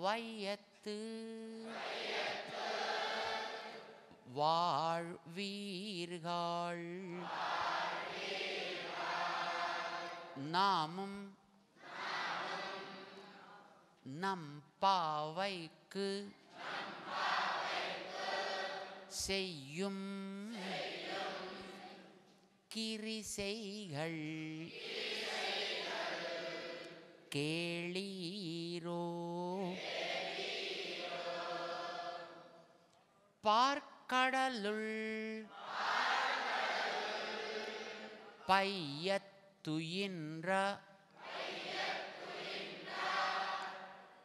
வையத்து வாழ்வீர்கள் நாமும் நம் பாவைக்கு செய்யும் கிரிசைகள் கேளீரோ. பார்க்கடலுள் பையத்துயின்ற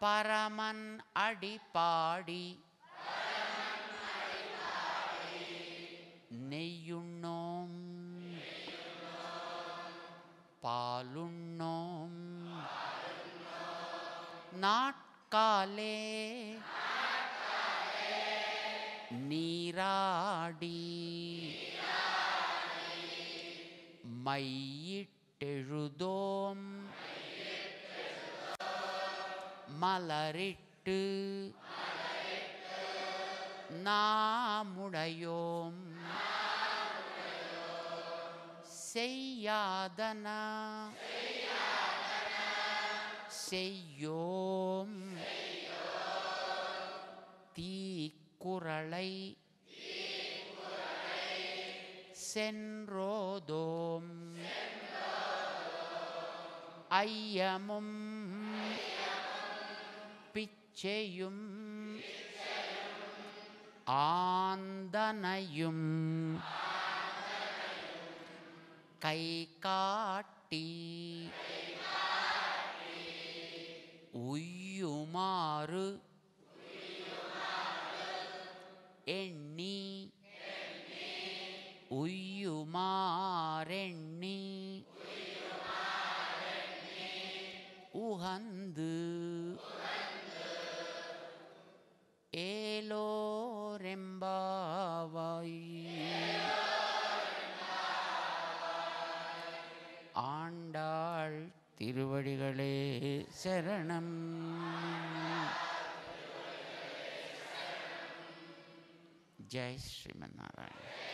பரமன் அடிபாடி நெய்யுண்ணோம் பாலுண்ணோம் நாட்காலே நீராடி மையிட்டெழுதோம் மலரிட்டு நாமுடையோம் செய்யாதன செய்யோம் தீக்குறளை சென்றோதோம் ஐயமும் பிச்சையும் ஆந்தனையும் கை காட்டி உய்யுமாறு எண்ணி உய்யுமாறெண்ணி உகந்து ஏலோரெம்பாவாய். ஆண்டாள் திருவடிகளே சரணம். ஜெய் ஸ்ரீமன் நாராயண.